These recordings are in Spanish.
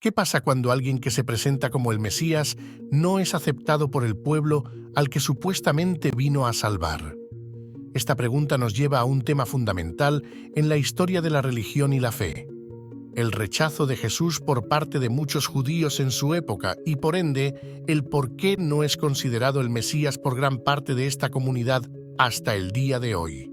¿Qué pasa cuando alguien que se presenta como el Mesías no es aceptado por el pueblo al que supuestamente vino a salvar? Esta pregunta nos lleva a un tema fundamental en la historia de la religión y la fe: el rechazo de Jesús por parte de muchos judíos en su época y, por ende, el por qué no es considerado el Mesías por gran parte de esta comunidad hasta el día de hoy.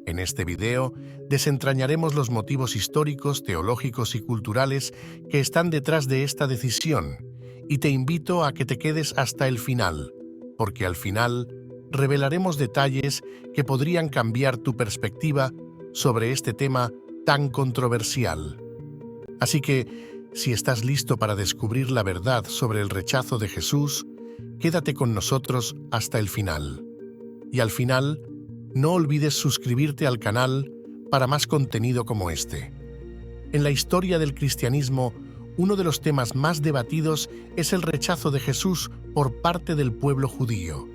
En este video desentrañaremos los motivos históricos, teológicos y culturales que están detrás de esta decisión, y te invito a que te quedes hasta el final, porque al final revelaremos detalles que podrían cambiar tu perspectiva sobre este tema tan controversial. Así que, si estás listo para descubrir la verdad sobre el rechazo de Jesús, quédate con nosotros hasta el final. Y al final, no olvides suscribirte al canal para más contenido como este. En la historia del cristianismo, uno de los temas más debatidos es el rechazo de Jesús por parte del pueblo judío.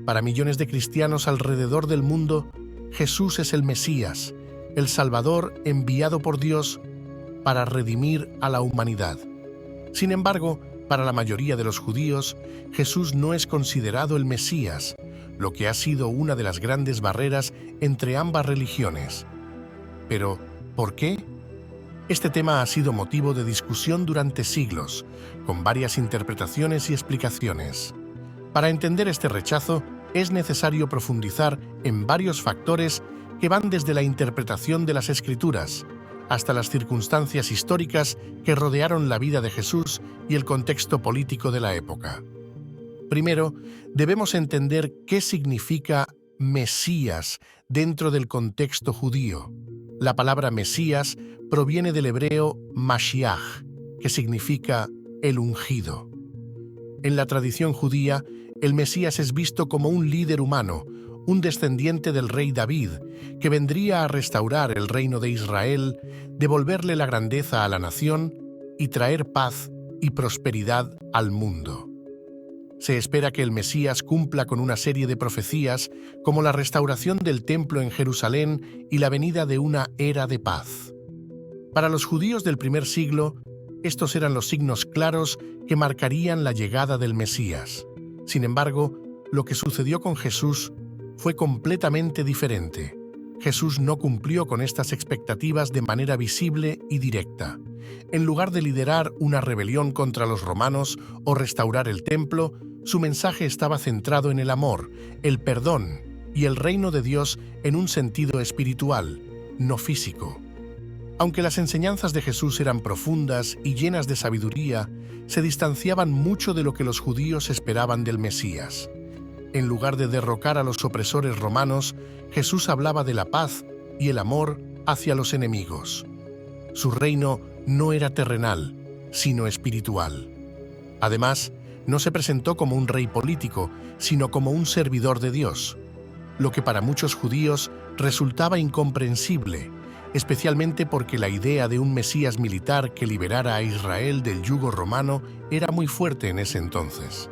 Para millones de cristianos alrededor del mundo, Jesús es el Mesías, el Salvador enviado por Dios para redimir a la humanidad. Sin embargo, para la mayoría de los judíos, Jesús no es considerado el Mesías, lo que ha sido una de las grandes barreras entre ambas religiones. Pero, ¿por qué? Este tema ha sido motivo de discusión durante siglos, con varias interpretaciones y explicaciones. Para entender este rechazo, es necesario profundizar en varios factores que van desde la interpretación de las Escrituras hasta las circunstancias históricas que rodearon la vida de Jesús y el contexto político de la época. Primero, debemos entender qué significa Mesías dentro del contexto judío. La palabra Mesías proviene del hebreo Mashiach, que significa el ungido. En la tradición judía, el Mesías es visto como un líder humano, un descendiente del rey David, que vendría a restaurar el reino de Israel, devolverle la grandeza a la nación y traer paz y prosperidad al mundo. Se espera que el Mesías cumpla con una serie de profecías, como la restauración del templo en Jerusalén y la venida de una era de paz. Para los judíos del primer siglo, estos eran los signos claros que marcarían la llegada del Mesías. Sin embargo, lo que sucedió con Jesús fue completamente diferente. Jesús no cumplió con estas expectativas de manera visible y directa. En lugar de liderar una rebelión contra los romanos o restaurar el templo, su mensaje estaba centrado en el amor, el perdón y el reino de Dios en un sentido espiritual, no físico. Aunque las enseñanzas de Jesús eran profundas y llenas de sabiduría, se distanciaban mucho de lo que los judíos esperaban del Mesías. En lugar de derrocar a los opresores romanos, Jesús hablaba de la paz y el amor hacia los enemigos. Su reino no era terrenal, sino espiritual. Además, no se presentó como un rey político, sino como un servidor de Dios, lo que para muchos judíos resultaba incomprensible, especialmente porque la idea de un Mesías militar que liberara a Israel del yugo romano era muy fuerte en ese entonces.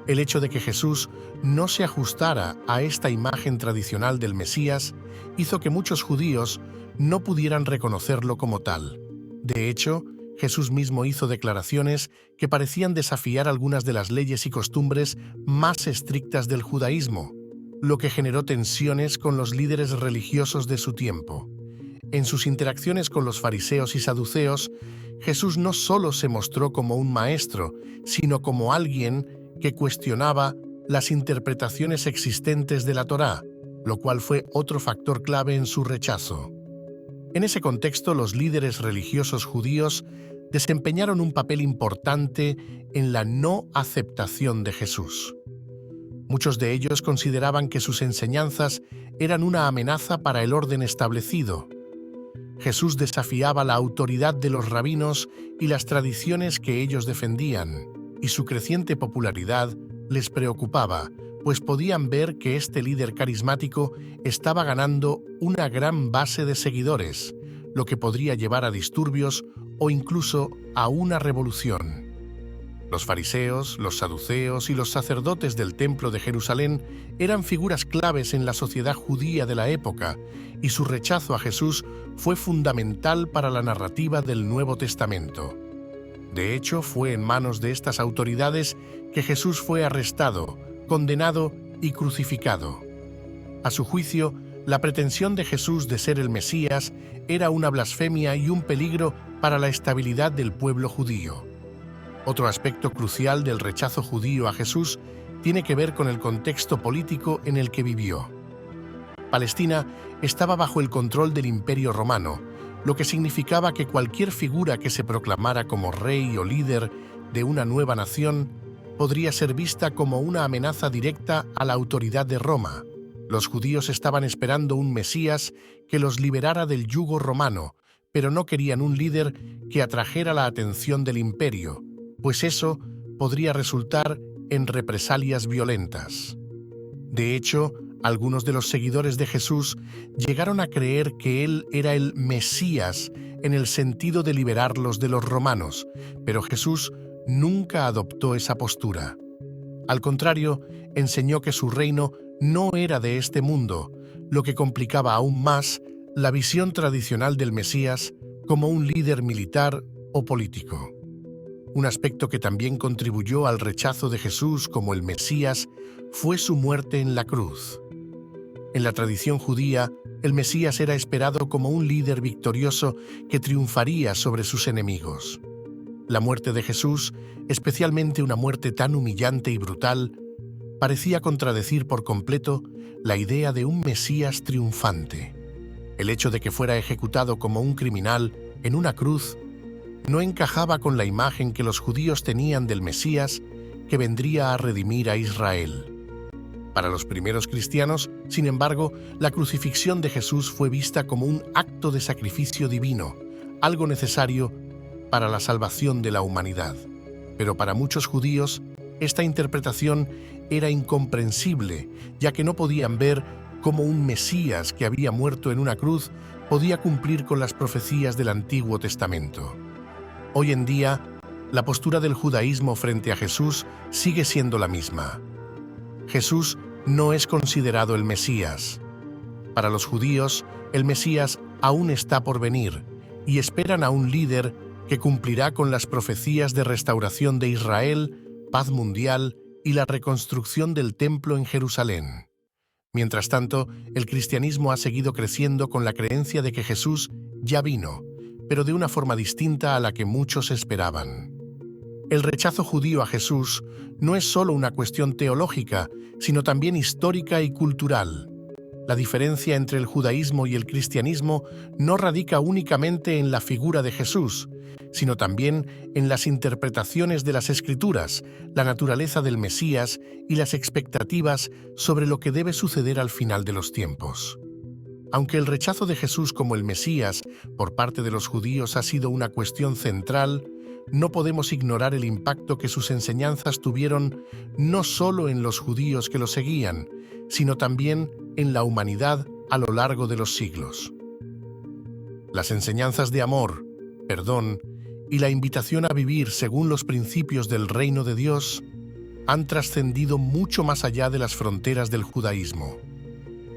El hecho de que Jesús no se ajustara a esta imagen tradicional del Mesías hizo que muchos judíos no pudieran reconocerlo como tal. De hecho, Jesús mismo hizo declaraciones que parecían desafiar algunas de las leyes y costumbres más estrictas del judaísmo, lo que generó tensiones con los líderes religiosos de su tiempo. En sus interacciones con los fariseos y saduceos, Jesús no solo se mostró como un maestro, sino como alguien que cuestionaba las interpretaciones existentes de la Torá, lo cual fue otro factor clave en su rechazo. En ese contexto, los líderes religiosos judíos desempeñaron un papel importante en la no aceptación de Jesús. Muchos de ellos consideraban que sus enseñanzas eran una amenaza para el orden establecido. Jesús desafiaba la autoridad de los rabinos y las tradiciones que ellos defendían, y su creciente popularidad les preocupaba, pues podían ver que este líder carismático estaba ganando una gran base de seguidores, lo que podría llevar a disturbios o incluso a una revolución. Los fariseos, los saduceos y los sacerdotes del templo de Jerusalén eran figuras claves en la sociedad judía de la época, y su rechazo a Jesús fue fundamental para la narrativa del Nuevo Testamento. De hecho, fue en manos de estas autoridades que Jesús fue arrestado, condenado y crucificado. A su juicio, la pretensión de Jesús de ser el Mesías era una blasfemia y un peligro para la estabilidad del pueblo judío. Otro aspecto crucial del rechazo judío a Jesús tiene que ver con el contexto político en el que vivió. Palestina estaba bajo el control del Imperio Romano, lo que significaba que cualquier figura que se proclamara como rey o líder de una nueva nación podría ser vista como una amenaza directa a la autoridad de Roma. Los judíos estaban esperando un Mesías que los liberara del yugo romano, pero no querían un líder que atrajera la atención del imperio, pues eso podría resultar en represalias violentas. De hecho, algunos de los seguidores de Jesús llegaron a creer que él era el Mesías en el sentido de liberarlos de los romanos, pero Jesús nunca adoptó esa postura. Al contrario, enseñó que su reino no era de este mundo, lo que complicaba aún más la visión tradicional del Mesías como un líder militar o político. Un aspecto que también contribuyó al rechazo de Jesús como el Mesías fue su muerte en la cruz. En la tradición judía, el Mesías era esperado como un líder victorioso que triunfaría sobre sus enemigos. La muerte de Jesús, especialmente una muerte tan humillante y brutal, parecía contradecir por completo la idea de un Mesías triunfante. El hecho de que fuera ejecutado como un criminal en una cruz no encajaba con la imagen que los judíos tenían del Mesías que vendría a redimir a Israel. Para los primeros cristianos, sin embargo, la crucifixión de Jesús fue vista como un acto de sacrificio divino, algo necesario para la salvación de la humanidad. Pero para muchos judíos, esta interpretación era incomprensible, ya que no podían ver cómo un Mesías que había muerto en una cruz podía cumplir con las profecías del Antiguo Testamento. Hoy en día, la postura del judaísmo frente a Jesús sigue siendo la misma. Jesús no es considerado el Mesías. Para los judíos, el Mesías aún está por venir y esperan a un líder que cumplirá con las profecías de restauración de Israel, paz mundial y la reconstrucción del templo en Jerusalén. Mientras tanto, el cristianismo ha seguido creciendo con la creencia de que Jesús ya vino, pero de una forma distinta a la que muchos esperaban. El rechazo judío a Jesús no es solo una cuestión teológica, sino también histórica y cultural. La diferencia entre el judaísmo y el cristianismo no radica únicamente en la figura de Jesús, sino también en las interpretaciones de las Escrituras, la naturaleza del Mesías y las expectativas sobre lo que debe suceder al final de los tiempos. Aunque el rechazo de Jesús como el Mesías por parte de los judíos ha sido una cuestión central, no podemos ignorar el impacto que sus enseñanzas tuvieron no solo en los judíos que lo seguían, sino también en la humanidad a lo largo de los siglos. Las enseñanzas de amor, perdón y la invitación a vivir según los principios del reino de Dios han trascendido mucho más allá de las fronteras del judaísmo.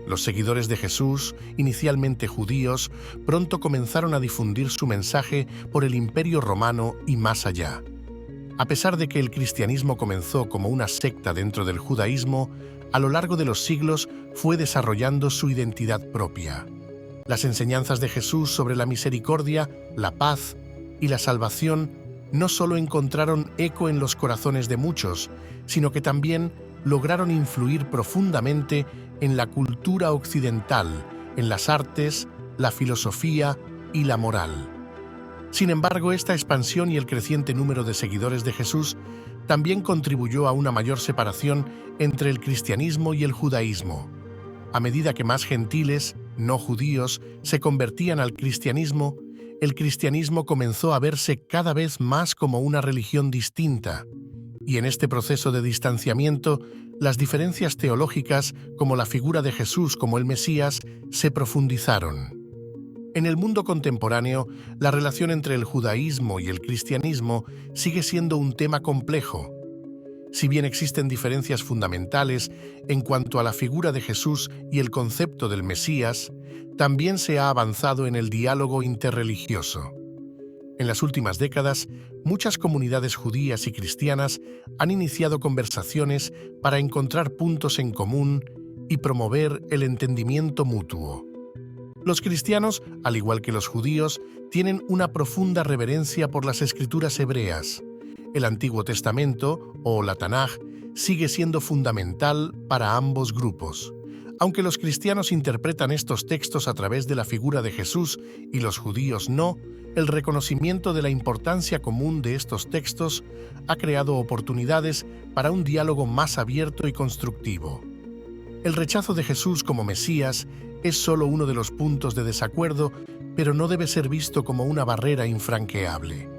Los seguidores de Jesús, inicialmente judíos, pronto comenzaron a difundir su mensaje por el Imperio Romano y más allá. A pesar de que el cristianismo comenzó como una secta dentro del judaísmo, a lo largo de los siglos fue desarrollando su identidad propia. Las enseñanzas de Jesús sobre la misericordia, la paz y la salvación no solo encontraron eco en los corazones de muchos, sino que también lograron influir profundamente en la cultura occidental, en las artes, la filosofía y la moral. Sin embargo, esta expansión y el creciente número de seguidores de Jesús también contribuyó a una mayor separación entre el cristianismo y el judaísmo. A medida que más gentiles, no judíos, se convertían al cristianismo, el cristianismo comenzó a verse cada vez más como una religión distinta. Y en este proceso de distanciamiento, las diferencias teológicas, como la figura de Jesús como el Mesías, se profundizaron. En el mundo contemporáneo, la relación entre el judaísmo y el cristianismo sigue siendo un tema complejo. Si bien existen diferencias fundamentales en cuanto a la figura de Jesús y el concepto del Mesías, también se ha avanzado en el diálogo interreligioso. En las últimas décadas, muchas comunidades judías y cristianas han iniciado conversaciones para encontrar puntos en común y promover el entendimiento mutuo. Los cristianos, al igual que los judíos, tienen una profunda reverencia por las escrituras hebreas. El Antiguo Testamento, o la Tanaj, sigue siendo fundamental para ambos grupos. Aunque los cristianos interpretan estos textos a través de la figura de Jesús y los judíos no, el reconocimiento de la importancia común de estos textos ha creado oportunidades para un diálogo más abierto y constructivo. El rechazo de Jesús como Mesías es solo uno de los puntos de desacuerdo, pero no debe ser visto como una barrera infranqueable.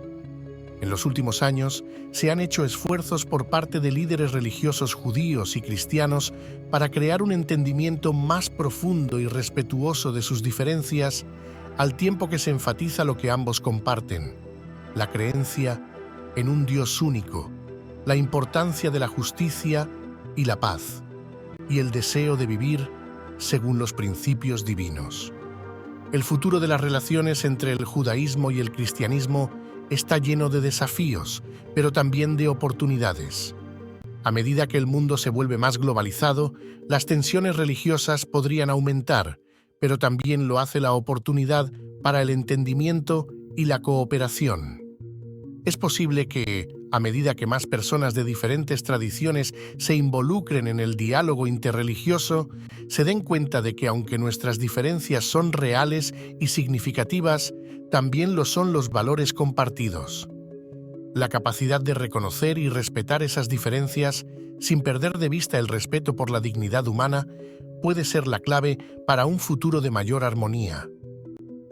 En los últimos años, se han hecho esfuerzos por parte de líderes religiosos judíos y cristianos para crear un entendimiento más profundo y respetuoso de sus diferencias, al tiempo que se enfatiza lo que ambos comparten: la creencia en un Dios único, la importancia de la justicia y la paz, y el deseo de vivir según los principios divinos. El futuro de las relaciones entre el judaísmo y el cristianismo está lleno de desafíos, pero también de oportunidades. A medida que el mundo se vuelve más globalizado, las tensiones religiosas podrían aumentar, pero también lo hace la oportunidad para el entendimiento y la cooperación. Es posible que, a medida que más personas de diferentes tradiciones se involucren en el diálogo interreligioso, se den cuenta de que aunque nuestras diferencias son reales y significativas, también lo son los valores compartidos. La capacidad de reconocer y respetar esas diferencias, sin perder de vista el respeto por la dignidad humana, puede ser la clave para un futuro de mayor armonía.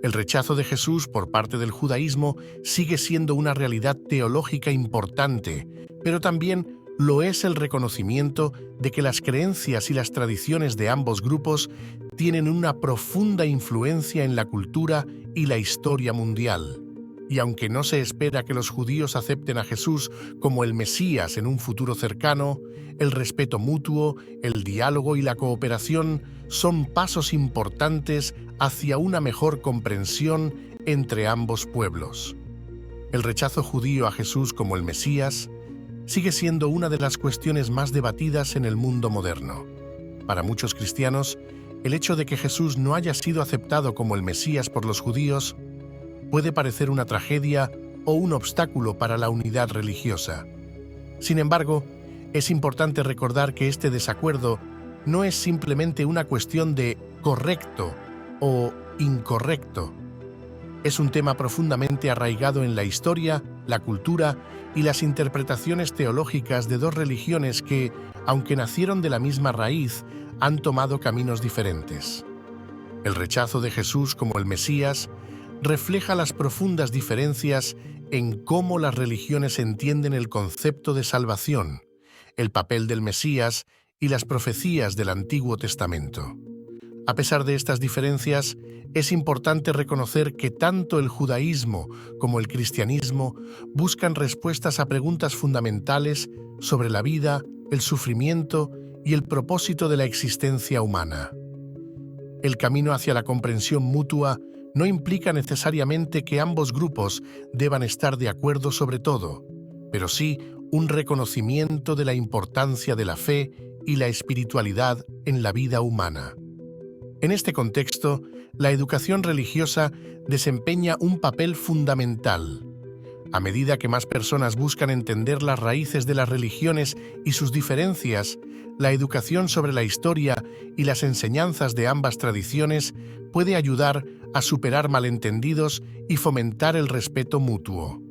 El rechazo de Jesús por parte del judaísmo sigue siendo una realidad teológica importante, pero también lo es el reconocimiento de que las creencias y las tradiciones de ambos grupos tienen una profunda influencia en la cultura y la historia mundial. Y aunque no se espera que los judíos acepten a Jesús como el Mesías en un futuro cercano, el respeto mutuo, el diálogo y la cooperación son pasos importantes hacia una mejor comprensión entre ambos pueblos. El rechazo judío a Jesús como el Mesías sigue siendo una de las cuestiones más debatidas en el mundo moderno. Para muchos cristianos, el hecho de que Jesús no haya sido aceptado como el Mesías por los judíos puede parecer una tragedia o un obstáculo para la unidad religiosa. Sin embargo, es importante recordar que este desacuerdo no es simplemente una cuestión de correcto o incorrecto. Es un tema profundamente arraigado en la historia, la cultura y las interpretaciones teológicas de dos religiones que, aunque nacieron de la misma raíz, han tomado caminos diferentes. El rechazo de Jesús como el Mesías refleja las profundas diferencias en cómo las religiones entienden el concepto de salvación, el papel del Mesías y las profecías del Antiguo Testamento. A pesar de estas diferencias, es importante reconocer que tanto el judaísmo como el cristianismo buscan respuestas a preguntas fundamentales sobre la vida, el sufrimiento y el propósito de la existencia humana. El camino hacia la comprensión mutua no implica necesariamente que ambos grupos deban estar de acuerdo sobre todo, pero sí un reconocimiento de la importancia de la fe y la espiritualidad en la vida humana. En este contexto, la educación religiosa desempeña un papel fundamental. A medida que más personas buscan entender las raíces de las religiones y sus diferencias, la educación sobre la historia y las enseñanzas de ambas tradiciones puede ayudar a superar malentendidos y fomentar el respeto mutuo.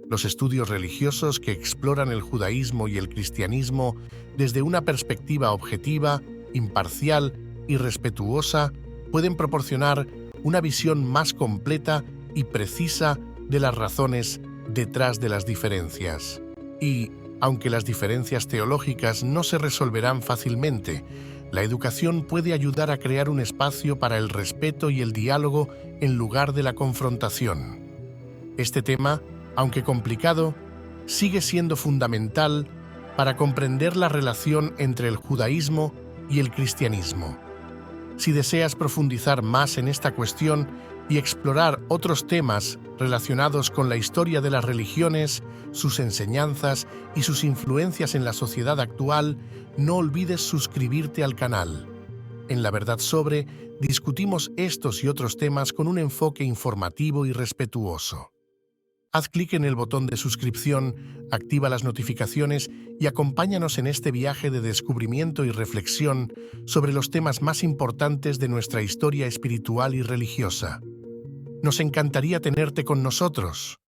Los estudios religiosos que exploran el judaísmo y el cristianismo desde una perspectiva objetiva, imparcial y respetuosa pueden proporcionar una visión más completa y precisa de las razones detrás de las diferencias. Y, aunque las diferencias teológicas no se resolverán fácilmente, La educación puede ayudar a crear un espacio para el respeto y el diálogo en lugar de la confrontación. Este tema, aunque complicado, sigue siendo fundamental para comprender la relación entre el judaísmo y el cristianismo. Si deseas profundizar más en esta cuestión y explorar otros temas relacionados con la historia de las religiones, sus enseñanzas y sus influencias en la sociedad actual, no olvides suscribirte al canal. En La Verdad Sobre, discutimos estos y otros temas con un enfoque informativo y respetuoso. Haz clic en el botón de suscripción, activa las notificaciones y acompáñanos en este viaje de descubrimiento y reflexión sobre los temas más importantes de nuestra historia espiritual y religiosa. Nos encantaría tenerte con nosotros.